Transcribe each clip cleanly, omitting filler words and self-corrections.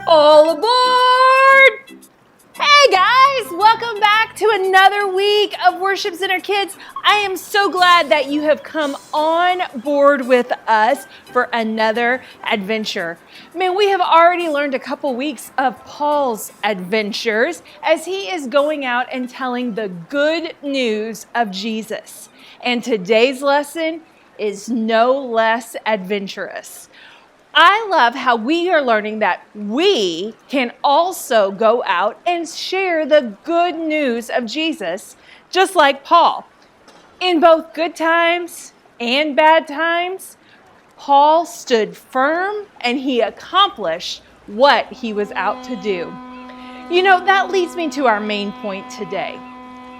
All aboard! Hey guys, welcome back to another week of Worship Center Kids. I am so glad that you have come on board with us for another adventure. Man, we have already learned a couple weeks of Paul's adventures as he is going out and telling the good news of Jesus. And today's lesson is no less adventurous. I love how we are learning that we can also go out and share the good news of Jesus, just like Paul. In both good times and bad times, Paul stood firm and he accomplished what he was out to do. You know, that leads me to our main point today.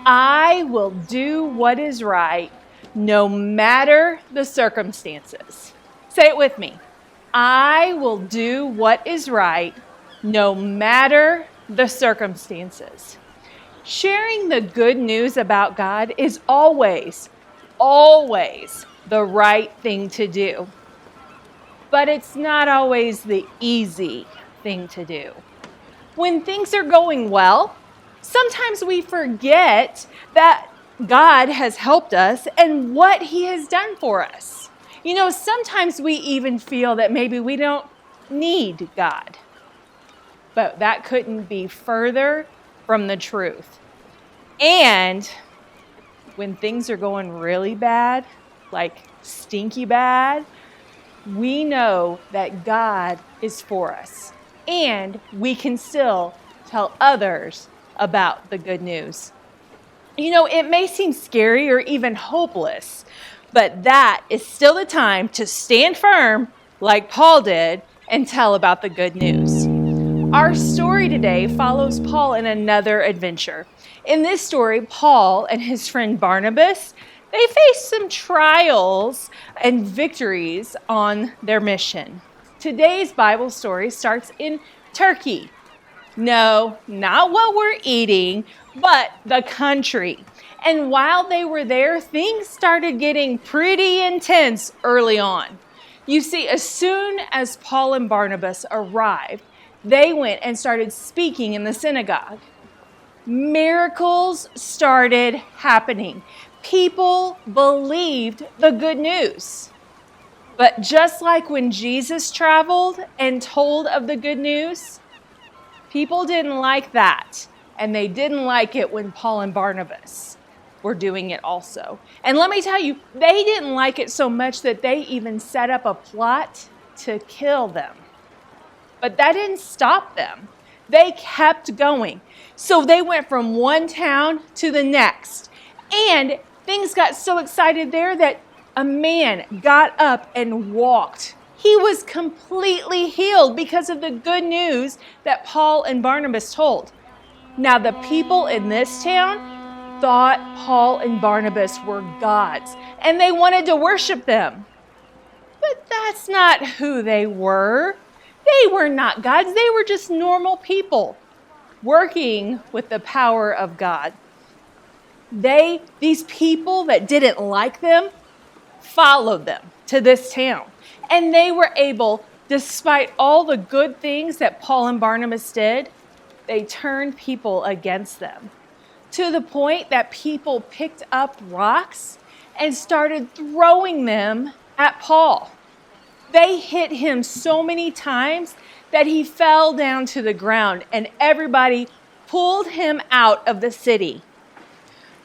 I will do what is right no matter the circumstances. Say it with me. I will do what is right no matter the circumstances. Sharing the good news about God is always the right thing to do. But it's not always the easy thing to do. When things are going well, sometimes we forget that God has helped us and what He has done for us. You know, sometimes we even feel that maybe we don't need God. But that couldn't be further from the truth. And when things are going really bad, like stinky bad, we know that God is for us. And we can still tell others about the good news. You know, it may seem scary or even hopeless, but that is still the time to stand firm like Paul did and tell about the good news. Our story today follows Paul in another adventure. In this story, Paul and his friend Barnabas, they faced some trials and victories on their mission. Today's Bible story starts in Turkey. No, not what we're eating, but the country. And while they were there, things started getting pretty intense early on. You see, as soon as Paul and Barnabas arrived, they went and started speaking in the synagogue. Miracles started happening. People believed the good news. But just like when Jesus traveled and told of the good news, people didn't like that. And they didn't like it when Paul and Barnabas were doing it also. And let me tell you, they didn't like it so much that they even set up a plot to kill them. But that didn't stop them. They kept going. So they went from one town to the next. And things got so excited there that a man got up and walked. He was completely healed because of the good news that Paul and Barnabas told. Now, the people in this town thought Paul and Barnabas were gods, and they wanted to worship them. But that's not who they were. They were not gods. They were just normal people working with the power of God. These people that didn't like them, followed them to this town. And they were able, despite all the good things that Paul and Barnabas did, they turned people against them, to the point that people picked up rocks and started throwing them at Paul. They hit him so many times that he fell down to the ground, and everybody pulled him out of the city.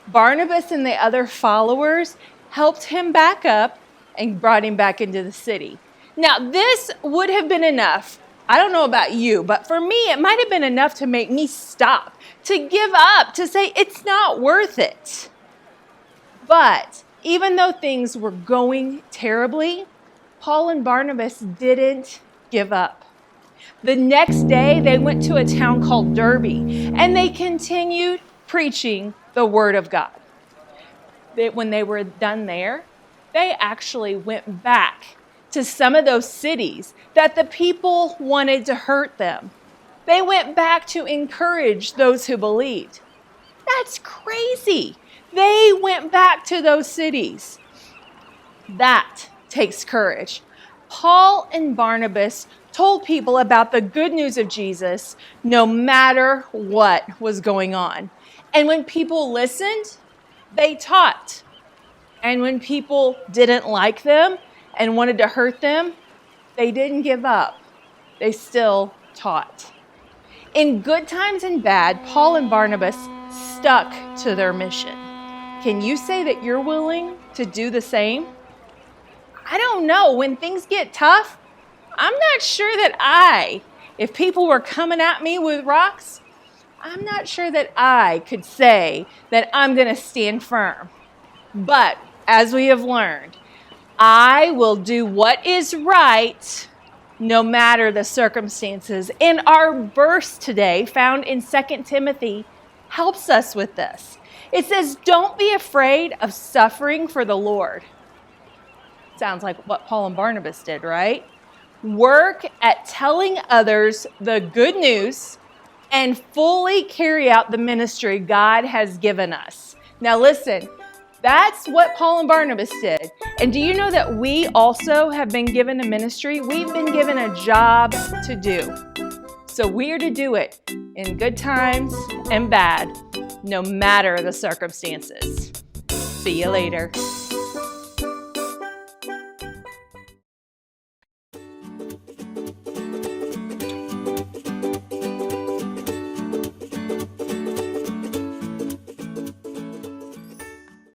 Barnabas and the other followers helped him back up and brought him back into the city. Now, this would have been enough. I don't know about you, but for me, it might have been enough to make me stop, to give up, to say it's not worth it. But even though things were going terribly, Paul and Barnabas didn't give up. The next day, they went to a town called Derbe, and they continued preaching the word of God. When they were done there, they actually went back to some of those cities that the people wanted to hurt them. They went back to encourage those who believed. That's crazy. They went back to those cities. That takes courage. Paul and Barnabas told people about the good news of Jesus no matter what was going on. And when people listened, they taught. And when people didn't like them and wanted to hurt them, they didn't give up. They still taught. In good times and bad, Paul and Barnabas stuck to their mission. Can you say that you're willing to do the same? I don't know. When things get tough, I'm not sure that if people were coming at me with rocks, I'm not sure that I could say that I'm going to stand firm. But as we have learned, I will do what is right no matter the circumstances. And our verse today, found in 2 Timothy, helps us with this. It says, don't be afraid of suffering for the Lord. Sounds like what Paul and Barnabas did, right? Work at telling others the good news and fully carry out the ministry God has given us. Now listen, that's what Paul and Barnabas did. And do you know that we also have been given a ministry? We've been given a job to do. So we are to do it in good times and bad, no matter the circumstances. See you later.